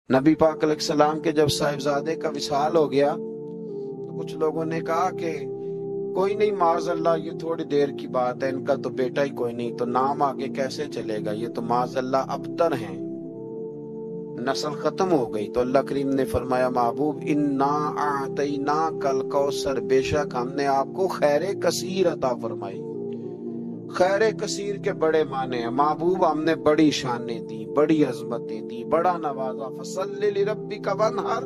نبی پاک علیہ السلام کے جب صاحبزادے کا وصال ہو گیا تو کچھ لوگوں نے کہا کہ کوئی نہیں، معاذ اللہ یہ تھوڑی دیر کی بات ہے، ان کا تو بیٹا ہی کوئی نہیں، تو نام آگے کیسے چلے گا، یہ تو معاذ اللہ ابتر ہیں، نسل ختم ہو گئی۔ تو اللہ کریم نے فرمایا محبوب انا اعطیناک الکوثر، بے شک ہم نے آپ کو خیر کثیر عطا فرمائی۔ خیر کثیر کے بڑے معنی ہیں محبوب، ہم نے بڑی شانیں دی، بڑی عظمتیں دی، بڑا نوازا۔ فصلی لربک وانحر،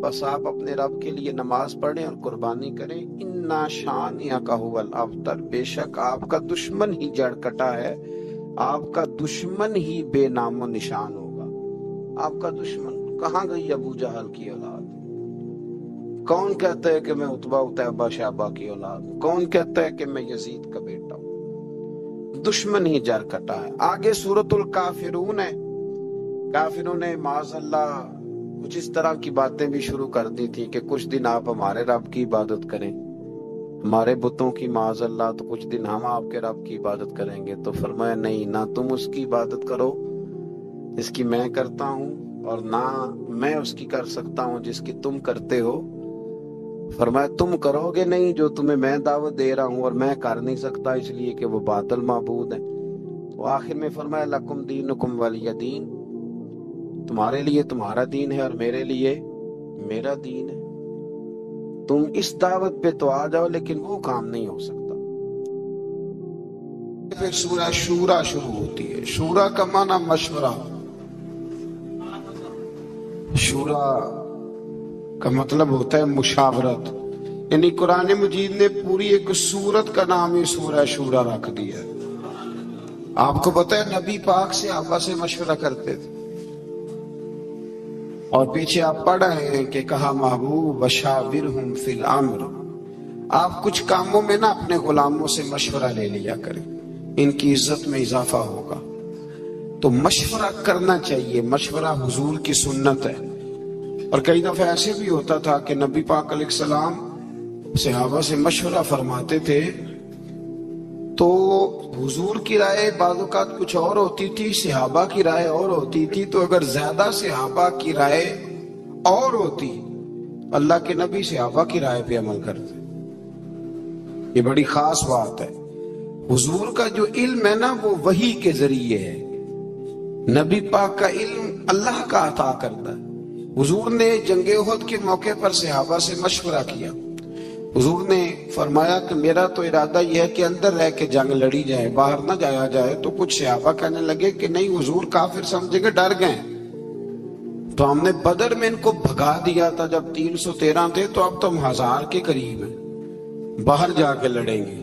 بس آپ اپنے رب کے لیے نماز پڑھیں اور قربانی کریں۔ انا شانئک ھو الابتر، بے شک آپ کا دشمن ہی جڑ کٹا ہے، آپ کا دشمن ہی بے نام و نشان ہوگا۔ آپ کا دشمن کہاں گئی؟ ابو جہل کی اولاد۔ کون کہتا ہے کہ میں عتبہ اتیبہ شیبہ کی اولاد ہوں؟ کون کہتا ہے کہ میں یزید کا بیٹا ہوں؟ دشمن ہی جڑ کٹا ہے۔ آگے سورۃ الکافرون ہے، کافروں نے معاذ اللہ کچھ اس طرح کی باتیں بھی شروع کر دی تھی کہ کچھ دن آپ ہمارے رب کی عبادت کریں، ہمارے بتوں کی معاذ اللہ، تو کچھ دن ہم آپ کے رب کی عبادت کریں گے۔ تو فرمایا نہیں، نہ تم اس کی عبادت کرو جس کی میں کرتا ہوں، اور نہ میں اس کی کر سکتا ہوں جس کی تم کرتے ہو۔ فرمایا تم کرو گے نہیں جو تمہیں میں دعوت دے رہا ہوں، اور میں کر نہیں سکتا اس لیے کہ وہ باطل معبود ہیں۔ تو آخر میں فرمایا لکم دینکم ولی دین، تمہارے لیے تمہارا دین ہے اور میرے لیے میرا دین ہے۔ تم اس دعوت پہ تو آ جاؤ، لیکن وہ کام نہیں ہو سکتا۔ پھر سورہ شورا شروع ہوتی ہے۔ شورا کا معنی مشورہ، شورا کا مطلب ہوتا ہے مشاورت، یعنی قرآن مجید نے پوری ایک سورت کا نام ہی سورہ شورا رکھ دیا۔ آپ کو پتہ ہے نبی پاک سے صحابہ سے مشورہ کرتے تھے، اور پیچھے آپ پڑھ رہے ہیں کہ کہا محبوب وشاورہم فی الامر، آپ کچھ کاموں میں نا اپنے غلاموں سے مشورہ لے لیا کریں، ان کی عزت میں اضافہ ہوگا۔ تو مشورہ کرنا چاہیے، مشورہ حضور کی سنت ہے۔ اور کئی دفعہ ایسے بھی ہوتا تھا کہ نبی پاک علیہ السلام صحابہ سے مشورہ فرماتے تھے تو حضور کی رائے بعض اوقات کچھ اور ہوتی تھی، صحابہ کی رائے اور ہوتی تھی۔ تو اگر زیادہ صحابہ کی رائے اور ہوتی، اللہ کے نبی صحابہ کی رائے پہ عمل کرتے۔ یہ بڑی خاص بات ہے۔ حضور کا جو علم ہے نا وہ وحی کے ذریعے ہے، نبی پاک کا علم اللہ کا عطا کرتا ہے۔ حضور نے جنگ احد کے موقع پر صحابہ سے مشورہ کیا۔ حضور نے فرمایا کہ میرا تو ارادہ یہ ہے کہ اندر رہ کے جنگ لڑی جائے، باہر نہ جایا جائے۔ تو کچھ صحابہ کہنے لگے کہ نہیں، حضور کافر سمجھے گے، ڈر گئے۔ تو ہم نے بدر میں ان کو بھگا دیا تھا جب 313 تھے، تو اب تو ہم 1000 کے قریب ہیں، باہر جا کے لڑیں گے۔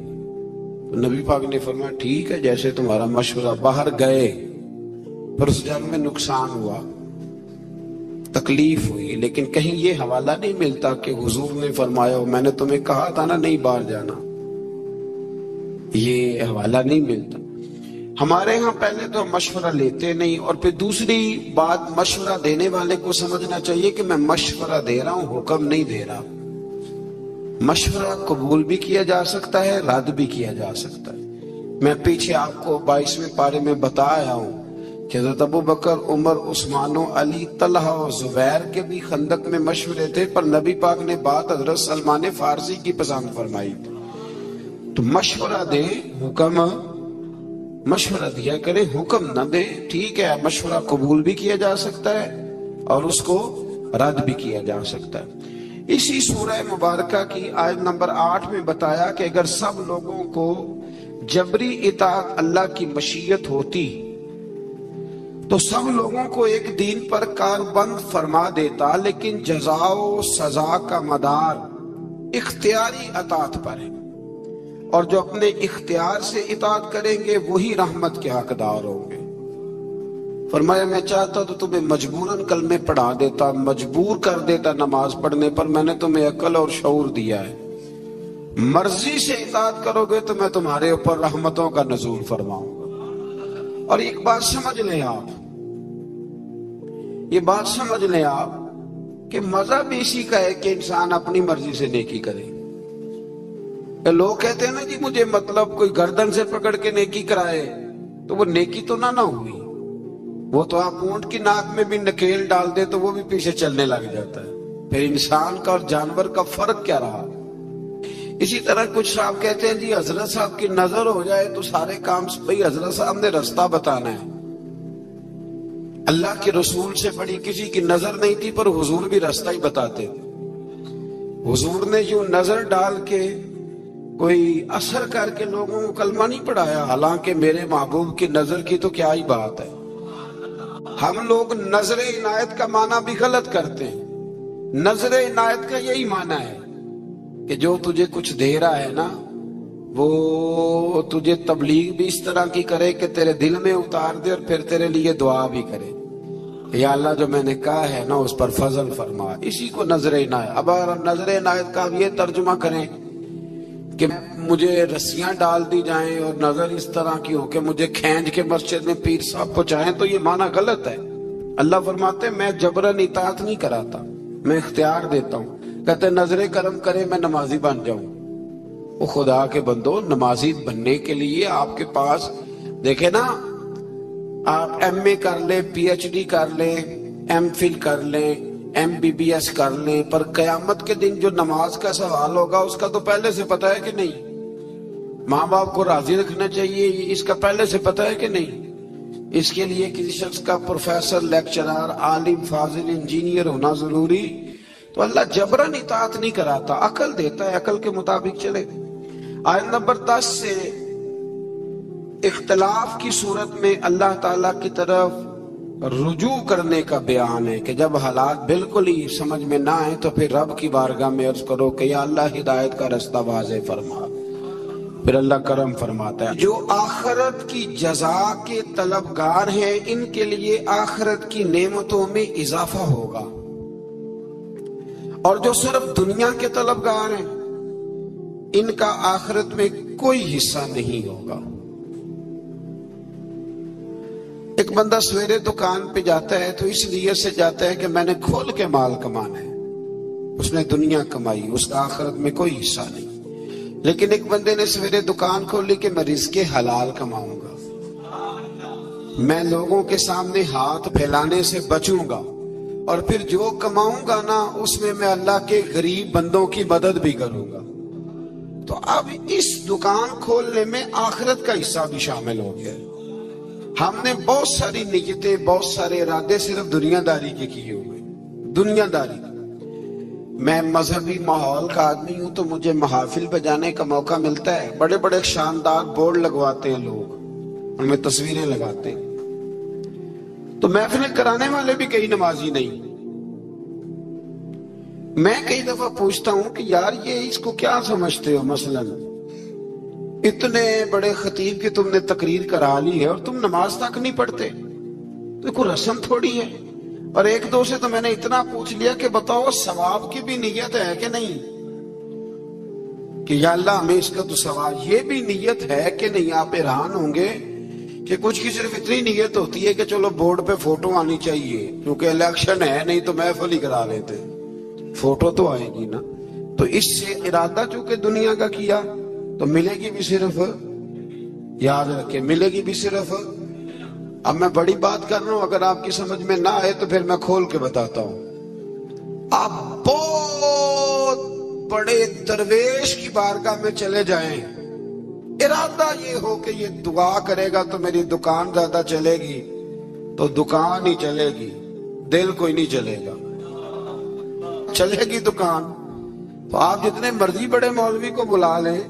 تو نبی پاک نے فرمایا ٹھیک ہے، جیسے تمہارا مشورہ۔ باہر گئے، پر اس جنگ میں نقصان ہوا، تکلیف ہوئی، لیکن کہیں یہ حوالہ نہیں ملتا کہ حضور نے فرمایا میں نے تمہیں کہا تھا نا نہیں باہر جانا، یہ حوالہ نہیں ملتا۔ ہمارے ہاں پہلے تو مشورہ لیتے نہیں، اور پھر دوسری بات مشورہ دینے والے کو سمجھنا چاہیے کہ میں مشورہ دے رہا ہوں، حکم نہیں دے رہا۔ مشورہ قبول بھی کیا جا سکتا ہے، رد بھی کیا جا سکتا ہے۔ میں پیچھے آپ کو 22ویں پارے میں بتایا ہوں کہ حضرت ابو بکر، عمر، عثمان و علی، طلحہ و زبیر کے بھی خندق میں مشورے تھے، پر نبی پاک نے بات حضرت سلمان فارسی کی پسند فرمائی تھی۔ تو مشورہ دیں، حکم مشورہ دیا کریں، حکم نہ دیں۔ ٹھیک ہے، مشورہ قبول بھی کیا جا سکتا ہے اور اس کو رد بھی کیا جا سکتا ہے۔ اسی سورہ مبارکہ کی آیت نمبر 8 میں بتایا کہ اگر سب لوگوں کو جبری اطاعت اللہ کی مشیت ہوتی تو سب لوگوں کو ایک دین پر کاربند فرما دیتا، لیکن جزا و سزا کا مدار اختیاری اطاعت پر ہے، اور جو اپنے اختیار سے اطاعت کریں گے وہی رحمت کے حقدار ہوں گے۔ فرمایا میں چاہتا تو تمہیں مجبوراً کلمے پڑھا دیتا، مجبور کر دیتا نماز پڑھنے پر، میں نے تمہیں عقل اور شعور دیا ہے۔ مرضی سے اطاعت کرو گے تو میں تمہارے اوپر رحمتوں کا نزول فرماؤں گا۔ اور ایک بات سمجھ لیں آپ، یہ بات سمجھ لیں آپ کہ مذہب اسی کا ہے کہ انسان اپنی مرضی سے نیکی کرے۔ لوگ کہتے ہیں نا جی مجھے مطلب کوئی گردن سے پکڑ کے نیکی کرائے، تو وہ نیکی تو نہ ہوئی۔ وہ تو آپ اونٹ کی ناک میں بھی نکیل ڈال دے تو وہ بھی پیچھے چلنے لگ جاتا ہے. پھر انسان کا اور جانور کا فرق کیا رہا؟ اسی طرح کچھ صاحب کہتے ہیں جی حضرت صاحب کی نظر ہو جائے تو سارے کام. بھئی حضرت صاحب نے رستہ بتانا ہے. اللہ کے رسول سے بڑی کسی کی نظر نہیں تھی پر حضور بھی رستہ ہی بتاتے تھے. حضور نے یوں نظر ڈال کے کوئی اثر کر کے لوگوں کو کلمہ نہیں پڑھایا. حالانکہ میرے محبوب کی نظر کی تو کیا ہی بات ہے. ہم لوگ نظر عنایت کا معنی بھی غلط کرتے ہیں. نظر عنایت کا یہی معنی ہے کہ جو تجھے کچھ دے رہا ہے نا وہ تجھے تبلیغ بھی اس طرح کی کرے کہ تیرے دل میں اتار دے اور پھر تیرے لیے دعا بھی کرے. یا اللہ جو میں نے کہا ہے نا اس پر فضل فرما. اسی کو نظر عنایت. اب اگر نظر عنایت کا یہ ترجمہ کریں کہ مجھے رسیاں ڈال دی جائیں اور نظر اس طرح کی ہو کہ مجھے کھینچ کے مسجد میں پیر صاحب پہنچائیں تو یہ معنی غلط ہے. اللہ فرماتے ہیں میں جبراً اطاعت نہیں کراتا, میں اختیار دیتا ہوں. کہتے ہیں نظر کرم کرے میں نمازی بن جاؤں. وہ خدا کے بندو, نمازی بننے کے لیے آپ کے پاس دیکھیں نا, آپ ایم اے کر لیں, پی ایچ ڈی کر لیں, ایم فل کر لیں, ایم بی بی ایس کر لیں, پر قیامت کے دن جو نماز کا سوال ہوگا اس کا تو پہلے سے پتہ ہے کہ نہیں؟ ماں باپ کو راضی رکھنا چاہیے, اس کا پہلے سے پتہ ہے کہ نہیں؟ اس کے لیے کسی شخص کا پروفیسر, لیکچرر, عالم, فاضل, انجینئر ہونا ضروری؟ تو اللہ جبراً اطاعت نہیں کراتا, عقل دیتا ہے, عقل کے مطابق چلے. آیت نمبر 10 سے اختلاف کی صورت میں اللہ تعالیٰ کی طرف رجوع کرنے کا بیان ہے کہ جب حالات بالکل ہی سمجھ میں نہ آئے تو پھر رب کی بارگاہ میں عرض کرو کہ یا اللہ ہدایت کا رستہ واضح فرما. پھر اللہ کرم فرماتا ہے جو آخرت کی جزا کے طلبگار ہیں ان کے لیے آخرت کی نعمتوں میں اضافہ ہوگا, اور جو صرف دنیا کے طلبگار ہیں ان کا آخرت میں کوئی حصہ نہیں ہوگا. ایک بندہ سویرے دکان پہ جاتا ہے تو اس لیے سے جاتا ہے کہ میں نے کھول کے مال کمانا ہے. اس نے دنیا کمائی, اس کا آخرت میں کوئی حصہ نہیں. لیکن ایک بندے نے سویرے دکان کھولی کہ میں رزق حلال کماؤں گا, میں لوگوں کے سامنے ہاتھ پھیلانے سے بچوں گا, اور پھر جو کماؤں گا نا اس میں اللہ کے غریب بندوں کی مدد بھی کروں گا. تو اب اس دکان کھولنے میں آخرت کا حصہ بھی شامل ہو گیا. ہم نے بہت ساری نیتیں, بہت سارے ارادے صرف دنیا داری کے کیے ہوئے. دنیا داری, میں مذہبی ماحول کا آدمی ہوں تو مجھے محافل پہ جانے کا موقع ملتا ہے. بڑے بڑے شاندار بورڈ لگواتے ہیں لوگ, ان میں تصویریں لگاتے ہیں. تو محفلیں کرانے والے بھی کئی نمازی نہیں. میں کئی دفعہ پوچھتا ہوں کہ یار یہ اس کو کیا سمجھتے ہو, مثلاً اتنے بڑے خطیب کی تم نے تقریر کرا لی ہے اور تم نماز تک نہیں پڑھتے, تو کوئی رسم تھوڑی ہے. اور ایک دو سے تو میں نے اتنا پوچھ لیا کہ بتاؤ ثواب کی بھی نیت ہے کہ نہیں, کہ یا اللہ ہمیں اس کا تو ثواب, یہ بھی نیت ہے کہ نہیں. آپ حیران ہوں گے کہ کچھ کی صرف اتنی نیت ہوتی ہے کہ چلو بورڈ پہ فوٹو آنی چاہیے کیونکہ الیکشن ہے, نہیں تو محفل ہی کرا لیتے, فوٹو تو آئے گی نا. تو اس سے ارادہ چونکہ دنیا کا کیا تو ملے گی بھی صرف, یاد رکھے, ملے گی بھی صرف. اب میں بڑی بات کر رہا ہوں, اگر آپ کی سمجھ میں نہ آئے تو پھر میں کھول کے بتاتا ہوں. آپ بہت بڑے درویش کی بارگاہ میں چلے جائیں, ارادہ یہ ہو کہ یہ دعا کرے گا تو میری دکان زیادہ چلے گی, تو دکان ہی چلے گی, دل کوئی نہیں چلے گا. چلے گی دکان تو آپ جتنے مرضی بڑے مولوی کو بلا لیں,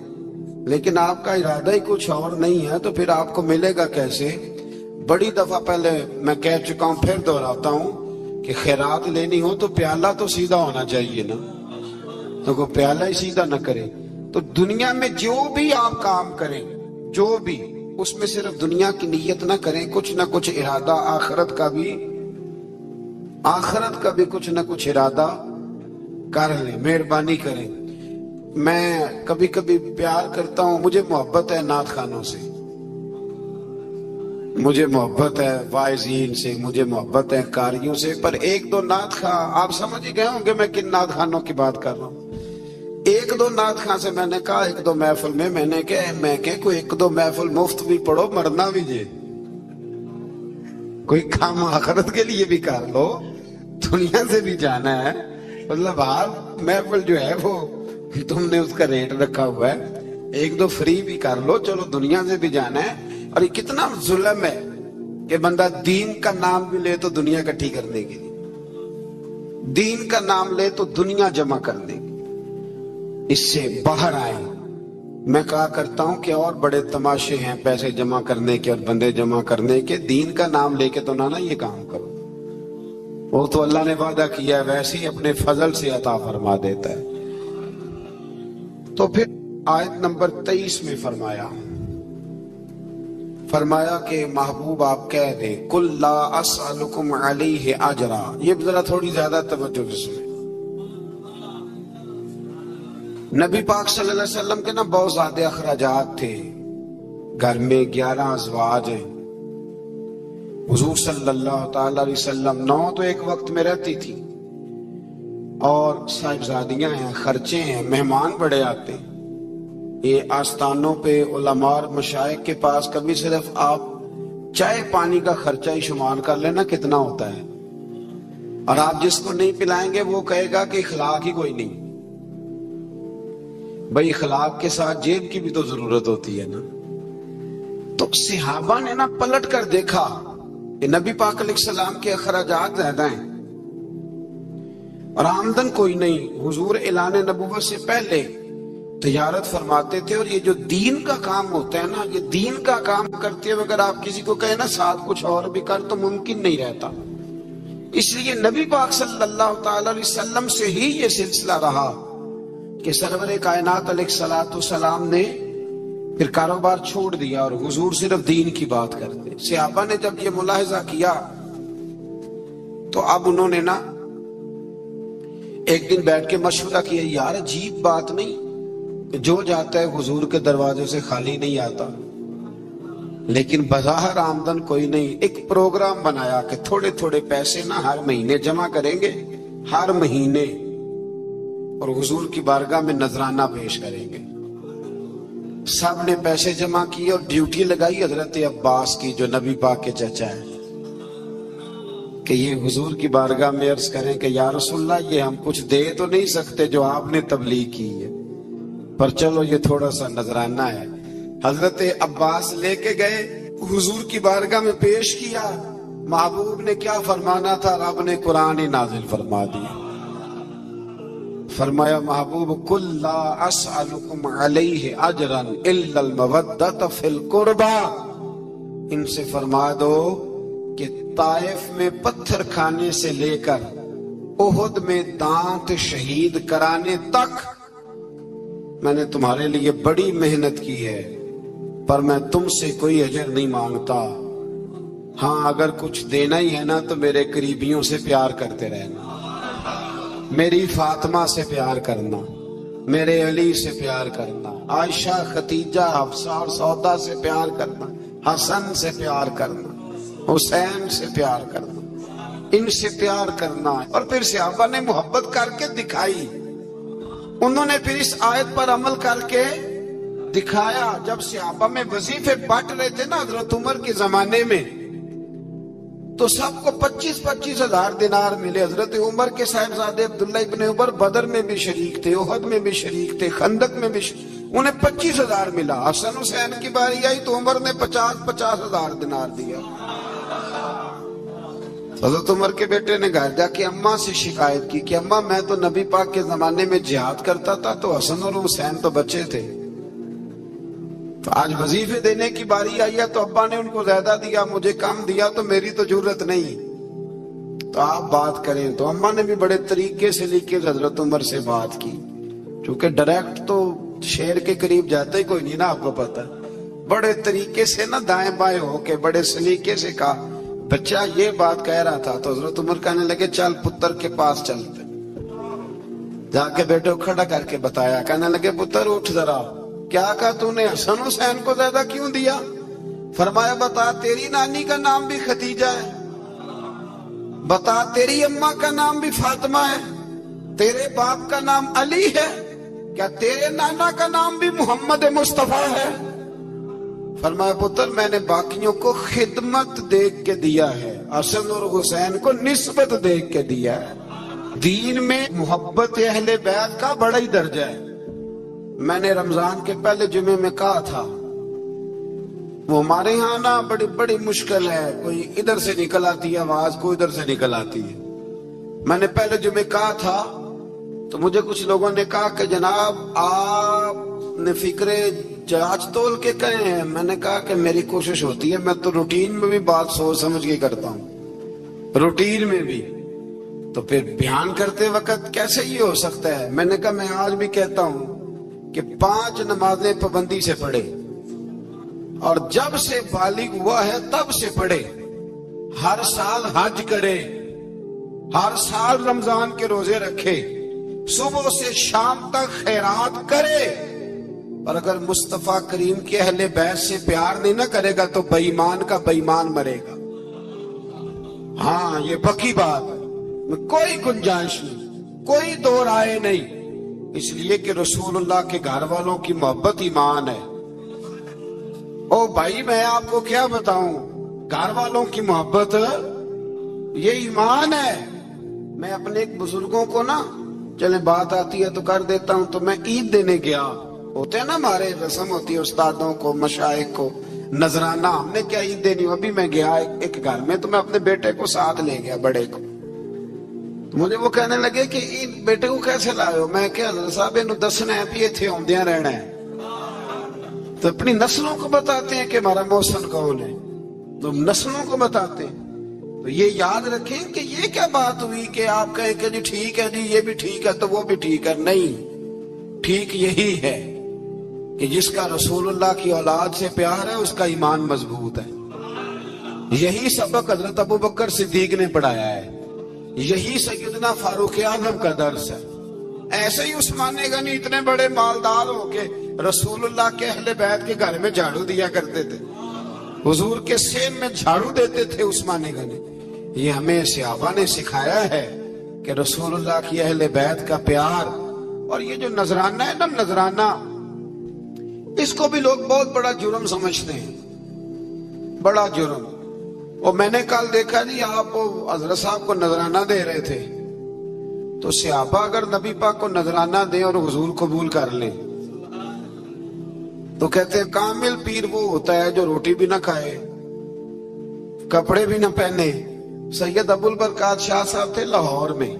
لیکن آپ کا ارادہ ہی کچھ اور نہیں ہے تو پھر آپ کو ملے گا کیسے؟ بڑی دفعہ پہلے میں کہہ چکا ہوں, پھر دہراتا ہوں کہ خیرات لینی ہو تو پیالہ تو سیدھا ہونا چاہیے نا, تو کوئی پیالہ ہی سیدھا نہ کرے. تو دنیا میں جو بھی آپ کام کریں, جو بھی, اس میں صرف دنیا کی نیت نہ کریں, کچھ نہ کچھ ارادہ آخرت کا بھی کچھ نہ کچھ ارادہ کر لیں. مہربانی کریں. میں کبھی کبھی پیار کرتا ہوں, مجھے محبت ہے نعت خوانوں سے, مجھے محبت ہے واعظین سے, مجھے محبت ہے قاریوں سے, پر ایک دو نعت خواں, آپ سمجھ گئے ہوں گے میں کن نعت خوانوں کی بات کر رہا ہوں. ایک دو نعت خواں سے میں نے کہا ایک دو محفل میں نے کہا کوئی ایک دو محفل مفت بھی پڑھو, مرنا بھی جے, کوئی کام آخرت کے لیے بھی کر لو، دنیا سے بھی جانا ہے. مطلب ہر محفل جو ہے وہ تم نے اس کا ریٹ رکھا ہوا ہے، ایک دو فری بھی کر لو، چلو دنیا سے بھی جانا ہے. اور یہ کتنا ظلم ہے کہ بندہ دین کا نام بھی لے تو دنیا اکٹھی کرنے کے لیے، دین کا نام لے تو دنیا جمع کرنے کی. اس سے باہر آئیں. میں کہا کرتا ہوں کہ اور بڑے تماشے ہیں پیسے جمع کرنے کے اور بندے جمع کرنے کے، دین کا نام لے کے تو نہ یہ کام کرو. وہ تو اللہ نے وعدہ کیا ہے، ویسے ہی اپنے فضل سے عطا فرما دیتا ہے. تو پھر آیت نمبر 23 میں فرمایا کہ محبوب آپ کہہ دیں قُلْ لَا أَسْأَلُكُمْ عَلَيْهِ أَجْرًا. یہ ذرا تھوڑی زیادہ توجہ سے سنیں. نبی پاک صلی اللہ علیہ وسلم کے نا بہت زیادہ اخراجات تھے، گھر میں 11 ازواج ہیں. حضور صلی اللہ تعالی علیہ وسلم 9 تو ایک وقت میں رہتی تھی، اور صاحبزادیاں ہیں، خرچے ہیں، مہمان بڑے آتے ہیں. یہ آستانوں پہ علماء اور مشائخ کے پاس کبھی صرف آپ چائے پانی کا خرچہ ہی شمار کر لینا کتنا ہوتا ہے، اور آپ جس کو نہیں پلائیں گے وہ کہے گا کہ اخلاق ہی کوئی نہیں. بھئی اخلاق کے ساتھ جیب کی بھی تو ضرورت ہوتی ہے نا. تو صحابہ نے نا پلٹ کر دیکھا کہ نبی پاک علیہ السلام کے اخراجات زیادہ ہیں اور آمدن کوئی نہیں. حضور اعلان نبوت سے پہلے تجارت فرماتے تھے، اور یہ جو دین کا کام ہوتا ہے نا، یہ دین کا کام کرتے ہوئے اگر آپ کسی کو کہیں نا ساتھ کچھ اور بھی کر تو ممکن نہیں رہتا. اس لیے نبی پاک صلی اللہ تعالی علیہ وسلم سے ہی یہ سلسلہ رہا کہ سرور کائنات علیہ السلام نے پھر کاروبار چھوڑ دیا اور حضور صرف دین کی بات کرتے. صحابہ نے جب یہ ملاحظہ کیا تو اب انہوں نے نا ایک دن بیٹھ کے مشورہ کیا، یار عجیب بات نہیں کہ جو جاتا ہے حضور کے دروازے سے خالی نہیں آتا، لیکن بظاہر آمدن کوئی نہیں. ایک پروگرام بنایا کہ تھوڑے تھوڑے پیسے نا ہر مہینے جمع کریں گے، ہر مہینے، اور حضور کی بارگاہ میں نذرانہ پیش کریں گے. سب نے پیسے جمع کیے اور ڈیوٹی لگائی حضرت عباس کی جو نبی پاک کے چچا ہیں کہ یہ حضور کی بارگاہ میں عرض کریں کہ یا رسول اللہ یہ ہم کچھ دے تو نہیں سکتے جو آپ نے تبلیغ کی ہے، پر چلو یہ تھوڑا سا نذرانہ ہے. حضرت عباس لے کے گئے، حضور کی بارگاہ میں پیش کیا. محبوب نے کیا فرمانا تھا رب نے قرآن ہی نازل فرما دیا. فرمایا محبوب قُلْ لَا أَسْأَلُكُمْ عَلَيْهِ أَجْرًا إِلَّا الْمَوَدَّةَ فِي الْقُرْبَى. ان سے فرما دو کہ طائف میں پتھر کھانے سے لے کر احد میں دانت شہید کرانے تک میں نے تمہارے لیے بڑی محنت کی ہے، پر میں تم سے کوئی اجر نہیں مانگتا. ہاں اگر کچھ دینا ہی ہے نا تو میرے قریبیوں سے پیار کرتے رہنا، میری فاطمہ سے پیار کرنا، میرے علی سے پیار کرنا، عائشہ، خدیجہ، حفصہ اور سودا سے پیار کرنا، حسن سے پیار کرنا، حسین سے پیار کرنا، ان سے پیار کرنا. اور پھر صحابہ نے محبت کر کے دکھائی. انہوں نے پھر اس آیت پر عمل کر کے دکھایا. جب صحابہ میں وظیفے بانٹ رہے تھے نا حضرت عمر کے زمانے میں، تو سب کو 25-25 ہزار دینار ملے. حضرت عمر کے صاحبزادے عبداللہ ابن عمر بدر میں بھی شریک تھے، احد میں بھی شریک تھے، خندق میں بھی انہیں 25 ہزار ملا. حسن حسین کی باری آئی تو عمر نے 50 ہزار دینار دیا. حضرت عمر کے بیٹے نے گھر جا کے اماں سے شکایت کی کہ اماں میں تو نبی پاک کے زمانے میں جہاد کرتا تھا تو حسن اور حسین تو بچے تھے، تو آج وظیفے دینے کی باری آئی ہے تو ابا نے ان کو زیادہ دیا، مجھے کم دیا، تو میری تو ضرورت نہیں، تو آپ بات کریں. تو اماں نے بھی بڑے طریقے سے لے کے حضرت عمر سے بات کی، چونکہ ڈائریکٹ تو شیر کے قریب جاتے ہی کوئی نہیں نا، آپ کو پتہ. بڑے طریقے سے نا دائیں بائیں ہو کے بڑے سلیقے سے کہا. بچہ یہ بات کہہ رہا تھا تو حضرت عمر کہنے لگے چل پتر کے پاس چلتے. جا کے بیٹے کو کھڑا کر کے بتایا، کہنے لگے پتر اٹھ ذرا، کیا کہا تو نے حسن حسین کو زیادہ کیوں دیا؟ فرمایا بتا تیری نانی کا نام بھی خدیجہ ہے، بتا تیری اماں کا نام بھی فاطمہ ہے، تیرے باپ کا نام علی ہے، کیا تیرے نانا کا نام بھی محمد مصطفیٰ ہے؟ فرمایا پتر میں نے باقیوں کو خدمت دیکھ کے دیا ہے، حسن اور حسین کو نسبت دیکھ کے دیا ہے۔ دین میں محبت اہل بیت کا بڑا ہی درجہ ہے۔ میں نے رمضان کے پہلے جمعے میں کہا تھا، وہ ہمارے یہاں نا بڑی مشکل ہے، کوئی ادھر سے نکل آتی ہے آواز، کوئی ادھر سے نکل آتی ہے۔ میں نے پہلے جمعے کہا تھا تو مجھے کچھ لوگوں نے کہا کہ جناب آپ نے فکرے جانچ تول کے کہے ہیں۔ میں نے کہا کہ میری کوشش ہوتی ہے، میں تو روٹین میں بھی بات سوچ سمجھ کے کرتا ہوں، روٹین میں بھی، تو پھر بیان کرتے وقت کیسے یہ ہو سکتا ہے؟ میں نے کہا میں آج بھی کہتا ہوں کہ 5 نمازیں پابندی سے پڑھے، اور جب سے بالغ ہوا ہے تب سے پڑھے، ہر سال حج کرے، ہر سال رمضان کے روزے رکھے، صبح سے شام تک خیرات کرے، اور اگر مصطفیٰ کریم کے اہل بیت سے پیار نہیں نہ کرے گا تو بے ایمان کا بے ایمان مرے گا۔ ہاں یہ پکی بات ہے، کوئی گنجائش نہیں، کوئی دو رائے نہیں، اس لیے کہ رسول اللہ کے گھر والوں کی محبت ایمان ہے۔ او بھائی میں آپ کو کیا بتاؤں، گھر والوں کی محبت یہ ایمان ہے۔ میں اپنے ایک بزرگوں کو نا، چلے بات آتی ہے تو کر دیتا ہوں، تو میں عید دینے گیا، ہوتے ہیں نا ہمارے رسم ہوتی ہے استادوں کو مشائخ کو نذرانہ، ہم نے کیا عید دینی ہو، ابھی میں گیا ایک گھر میں تو میں اپنے بیٹے کو ساتھ لے گیا، بڑے کو، تو مجھے وہ کہنے لگے کہ عید بیٹے کو کیسے لائے ہو؟ میں کہ حضرت صاحب انہوں دسنا ہے بھی اتھے ہوندیاں رہنا ہے، تو اپنی نسلوں کو بتاتے ہیں کہ ہمارا محسن کون ہے، تو نسلوں کو بتاتے ہیں۔ تو یہ یاد رکھیں کہ یہ کیا بات ہوئی کہ آپ کہیں کہ جی ٹھیک ہے جی یہ بھی ٹھیک ہے تو وہ بھی ٹھیک ہے، نہیں، ٹھیک یہی ہے کہ جس کا رسول اللہ کی اولاد سے پیار ہے اس کا ایمان مضبوط ہے۔ یہی سبق حضرت ابو بکر صدیق نے پڑھایا ہے، یہی سیدنا فاروق اعظم کا درس ہے۔ ایسے ہی عثمان غنی اتنے بڑے مالدار ہو کے رسول اللہ کے اہل بیت کے گھر میں جھاڑو دیا کرتے تھے، حضور کے سین میں جھاڑو دیتے تھے عثمان غنی۔ یہ ہمیں صحابہ نے سکھایا ہے کہ رسول اللہ کی اہل بیت کا پیار، اور یہ جو نذرانہ ہے نا، نذرانہ اس کو بھی لوگ بہت بڑا جرم سمجھتے ہیں، بڑا جرم۔ اور میں نے کل دیکھا جی آپ حضرت صاحب کو نذرانہ دے رہے تھے، تو صحابہ اگر نبی پاک کو نذرانہ دیں اور حضور قبول کر لیں تو کہتے ہیں کامل پیر وہ ہوتا ہے جو روٹی بھی نہ کھائے، کپڑے بھی نہ پہنے۔ سید ابو البرکات شاہ صاحب تھے لاہور میں،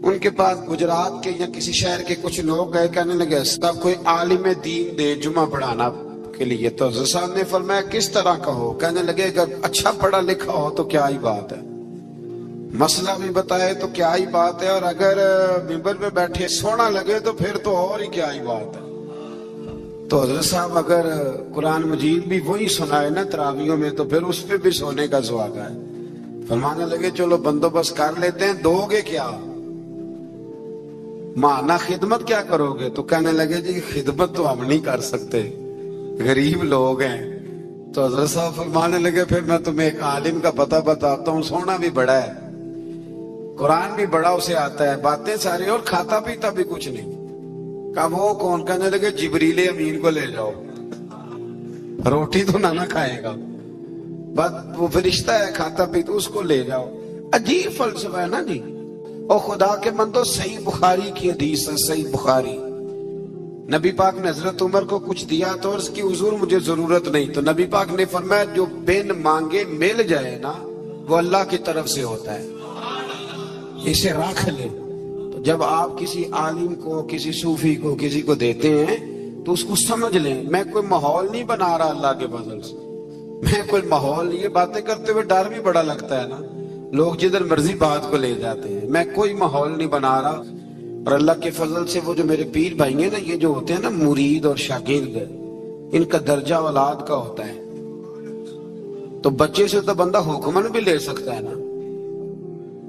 ان کے پاس گجرات کے یا کسی شہر کے کچھ لوگ گئے، کہنے لگے صاحب کوئی عالم دین دے جمعہ پڑھانا کے لیے، تو حضرت صاحب نے فرمایا کس طرح کا ہو؟ کہنے لگے اگر اچھا پڑھا لکھا ہو تو کیا ہی بات ہے، مسئلہ بھی بتائے تو کیا ہی بات ہے، اور اگر منبر پہ بیٹھے سونا لگے تو پھر تو اور ہی کیا ہی بات ہے۔ تو حضرت صاحب اگر قرآن مجید بھی وہی سنائے نا تراویحوں میں تو پھر اس پہ بھی سونے کا سواد ہے۔ فرمانے لگے چلو بندوبست کر لیتے ہیں، دو گے کیا؟ مانا خدمت کیا کرو گے؟ تو کہنے لگے جی خدمت تو ہم نہیں کر سکتے، غریب لوگ ہیں۔ تو حضرت صاحب فرمانے لگے پھر میں تمہیں ایک عالم کا پتہ بتاتا ہوں، سونا بھی بڑا ہے، قرآن بھی بڑا اسے آتا ہے، باتیں ساری، اور کھاتا پیتا بھی کچھ نہیں۔ کہا وہ کون؟ کہنے لگے جبریل امین کو لے جاؤ، روٹی تو نہ کھائے گا، بس وہ فرشتہ ہے کھاتا پیتا، اس کو لے جاؤ۔ عجیب فلسفہ ہے نا جی۔ اور خدا کے بندو صحیح بخاری کی حدیث ہے، صحیح بخاری، نبی پاک نے حضرت عمر کو کچھ دیا تو عرض کی حضور مجھے ضرورت نہیں، تو نبی پاک نے فرمایا جو بن مانگے مل جائے نا وہ اللہ کی طرف سے ہوتا ہے، اسے رکھ لے۔ تو جب آپ کسی عالم کو، کسی صوفی کو، کسی کو دیتے ہیں تو اس کو سمجھ لیں، میں کوئی ماحول نہیں بنا رہا اللہ کے فضل سے، میں کوئی ماحول نہیں، یہ باتیں کرتے ہوئے ڈر بھی بڑا لگتا ہے نا، لوگ جدھر مرضی بات کو لے جاتے ہیں، میں کوئی ماحول نہیں بنا رہا۔ اور اللہ کے فضل سے وہ جو میرے پیر بھائی ہیں نا، یہ جو ہوتے ہیں نا مرید اور شاگرد، ان کا درجہ اولاد کا ہوتا ہے، تو بچے سے تو بندہ حکمن بھی لے سکتا ہے نا،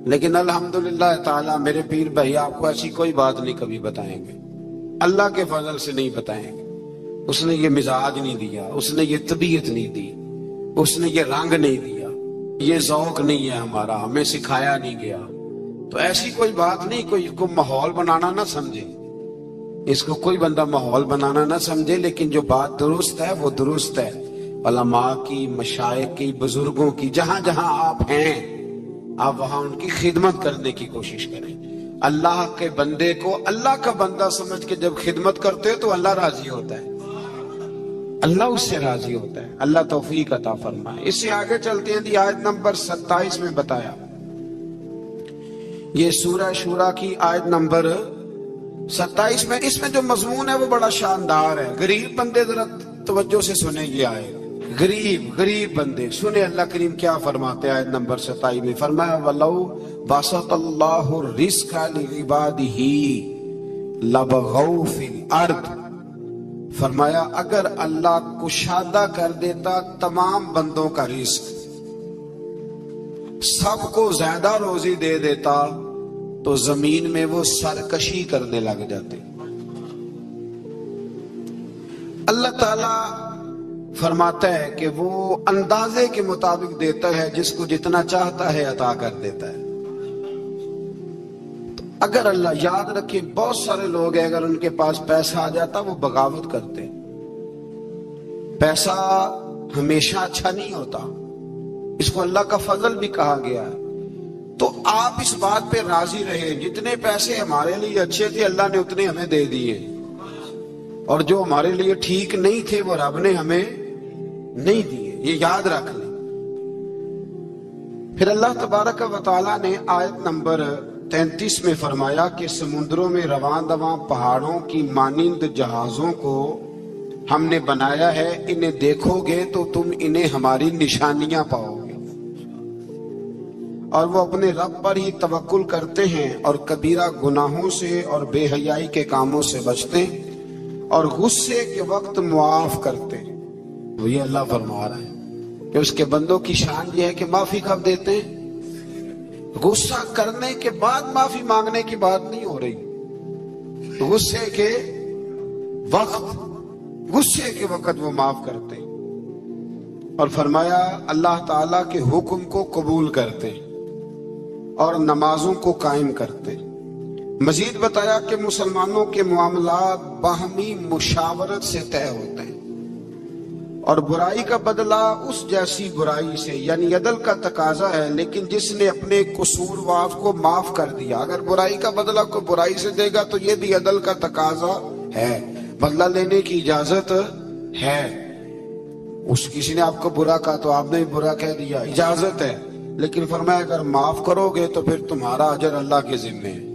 لیکن الحمدللہ تعالیٰ میرے پیر بھائی آپ کو ایسی کوئی بات نہیں کبھی بتائیں گے، اللہ کے فضل سے نہیں بتائیں گے۔ اس نے یہ مزاج نہیں دیا، اس نے یہ طبیعت نہیں دی، اس نے یہ رنگ نہیں دیا، یہ ذوق نہیں ہے ہمارا، ہمیں سکھایا نہیں گیا۔ تو ایسی کوئی بات نہیں، کوئی کو ماحول بنانا نہ سمجھے، اس کو کوئی بندہ ماحول بنانا نہ سمجھے، لیکن جو بات درست ہے وہ درست ہے۔ علماء کی، مشائخ کی، بزرگوں کی، جہاں جہاں آپ ہیں آپ وہاں ان کی خدمت کرنے کی کوشش کریں۔ اللہ کے بندے کو اللہ کا بندہ سمجھ کے جب خدمت کرتے ہو تو اللہ راضی ہوتا ہے، اللہ اس سے راضی ہوتا ہے۔ اللہ توفیق عطا فرمائے۔ اس سے آگے چلتے ہیں دی آیت نمبر 27 میں بتایا، یہ سورہ شورا کی آیت نمبر 27 میں، اس میں جو مضمون ہے وہ بڑا شاندار ہے۔ غریب بندے ذرا توجہ سے سنیں یہ آیت، غریب بندے سنیں اللہ کریم کیا فرماتے ہیں۔ آیت نمبر 27 میں فرمایا وَلَوْ بَسَطَ اللَّهُ الرِّزْقَ لِعِبَادِهِ لَبَغَوْا فِي الْأَرْضِ، فرمایا اگر اللہ کشادہ کر دیتا تمام بندوں کا رزق، سب کو زیادہ روزی دے دیتا تو زمین میں وہ سرکشی کرنے لگ جاتے۔ اللہ تعالیٰ فرماتا ہے کہ وہ اندازے کے مطابق دیتا ہے، جس کو جتنا چاہتا ہے عطا کر دیتا ہے۔ تو اگر اللہ، یاد رکھیں بہت سارے لوگ ہیں اگر ان کے پاس پیسہ آ جاتا وہ بغاوت کرتے۔ پیسہ ہمیشہ اچھا نہیں ہوتا، اس کو اللہ کا فضل بھی کہا گیا ہے۔ تو آپ اس بات پہ راضی رہے، جتنے پیسے ہمارے لیے اچھے تھے اللہ نے اتنے ہمیں دے دیے، اور جو ہمارے لیے ٹھیک نہیں تھے وہ رب نے ہمیں نہیں دیے، یہ یاد رکھ لیں۔ پھر اللہ تبارک و تعالیٰ نے آیت نمبر 33 میں فرمایا کہ سمندروں میں رواں دواں پہاڑوں کی مانند جہازوں کو ہم نے بنایا ہے، انہیں دیکھو گے تو تم انہیں ہماری نشانیاں پاؤ گے، اور وہ اپنے رب پر ہی توکل کرتے ہیں اور کبیرہ گناہوں سے اور بے حیائی کے کاموں سے بچتے اور غصے کے وقت معاف کرتے۔ وہ یہ اللہ فرما رہا ہے کہ اس کے بندوں کی شان یہ ہے کہ معافی کب دیتے ہیں؟ غصہ کرنے کے بعد معافی مانگنے کی بات نہیں ہو رہی، غصے کے وقت وہ معاف کرتے، اور فرمایا اللہ تعالیٰ کے حکم کو قبول کرتے اور نمازوں کو قائم کرتے۔ مزید بتایا کہ مسلمانوں کے معاملات باہمی مشاورت سے طے ہوتے ہیں، اور برائی کا بدلہ اس جیسی برائی سے، یعنی عدل کا تقاضا ہے، لیکن جس نے اپنے قصوروار کو معاف کر دیا، اگر برائی کا بدلہ کوئی برائی سے دے گا تو یہ بھی عدل کا تقاضا ہے، بدلہ لینے کی اجازت ہے۔ کسی نے آپ کو برا کہا تو آپ نے بھی برا کہہ دیا، اجازت ہے، لیکن فرمایا اگر معاف کرو گے تو پھر تمہارا اجر اللہ کے ذمے ہے۔